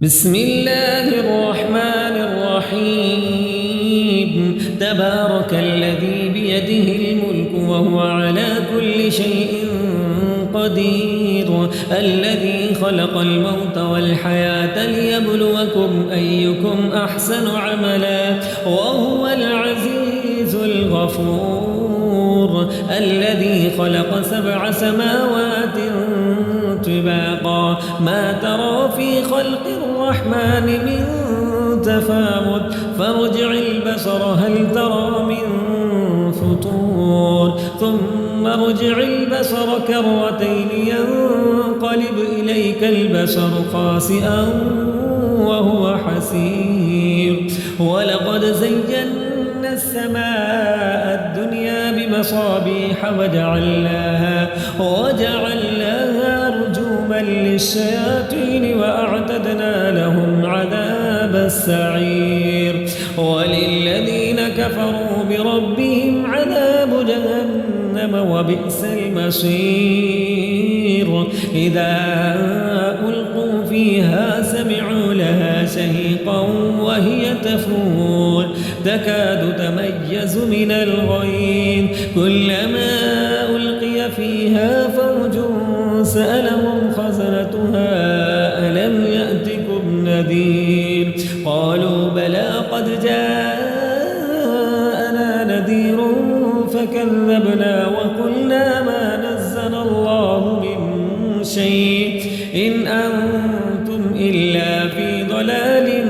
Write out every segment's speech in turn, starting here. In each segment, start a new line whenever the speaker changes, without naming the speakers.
بسم الله الرحمن الرحيم تبارك الذي بيده الملك وهو على كل شيء قدير الذي خلق الموت والحياة ليبلوكم أيكم أحسن عملا وهو العزيز الغفور الذي خلق 7 سماوات طباقا ما ترى في خلق الرحمن من تفاوت فارجع البصر هل ترى من فطور ثم ارجع البصر كرتين ينقلب إليك البصر خاسئا وهو حسير ولقد زينا السماء الدنيا بمصابيح وجعلناها رجوما للشياطين وأعتدنا لهم عذاب السعير وللذين كفروا بربهم عذاب جهنم وبئس المصير إذا ألقوا فيها سمعوا لها شهيقا وهي تفور تكاد تميز من الغيظ كلما ألقي فيها فوج سألهم خزنتها ألم يأتكم نذير قالوا بلى قد جاءنا نذير فكذبنا وقلنا ما نزل الله من شيء إن أنتم إلا في ضلال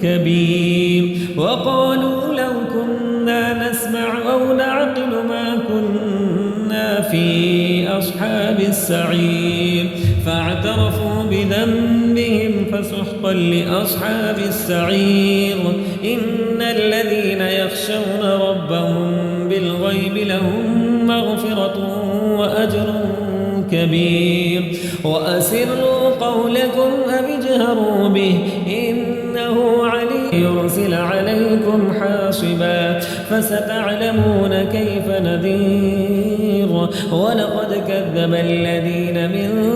كبير وقالوا لو كنا نسمع أو نعقل ما كنا في أصحاب السعير فاعترفوا بذنبهم فسحقا لأصحاب السعير إن الذين يخشون ربهم بالغيب لهم مغفرة وأجر كبير وأسروا قولكم أو اجهروا به إنه عليم يرسل عليكم حاصبا فستعلمون كيف نذير ولقد كذب الذين من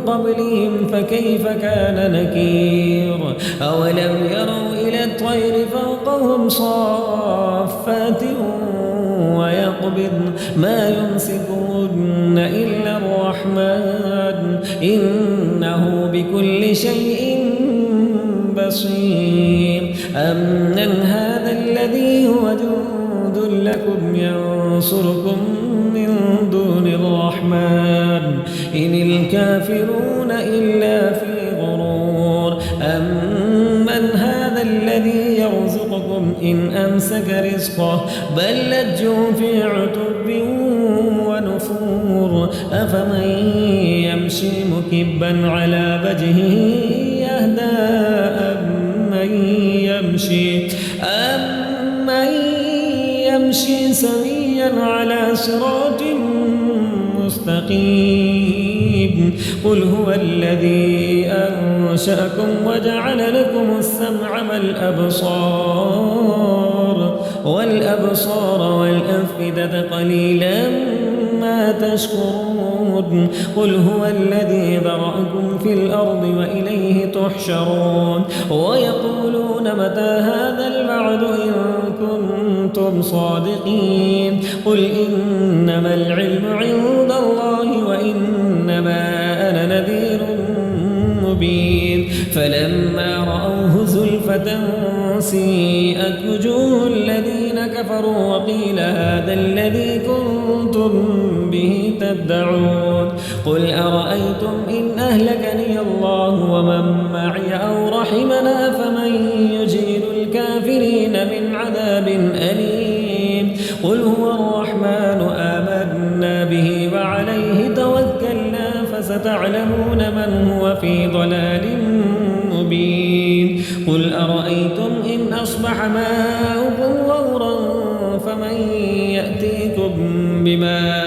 قبلهم فكيف كان نكير أولم يروا إلى الطير فوقهم صافات ويقبضن ما يمسكون إلا الرحمن إنه بكل شيء بصير أمن هذا الذي هو جند لكم ينصركم من دون الرحمن إن الكافرون إلا في غرور أمن هذا الذي يرزقكم إن أمسك رزقه بل لجوا في عتب ونفور أفمن يمشي مكبا على وجهه يهدى أمن يمشي سويا على صراط مستقيم قل هو الذي أنشأكم وجعل لكم السمع والأبصار والأفئدة قليلا ما تشكرون قل هو الذي ذرأكم في الأرض وإليه تحشرون ويقولون متى هذا الوعد إن كنتم صادقين قل إنما العلم عند الله وإنما أنا نذير مبين فلما رأوه زلفة سيئت وجوه الذين كفروا وقيل هذا الذي كنتم به تدعون قل أرأيتم إن أهلكني الله ومن معي أو رحمنا فمن يجير الكافرين من عذاب أليم قل هو الرحمن آمنا به وعليه توكلنا فستعلمون من هو في ضلال مبين قل أرأيتم إن أصبح ماؤكم غورا فمن يأتيكم بماء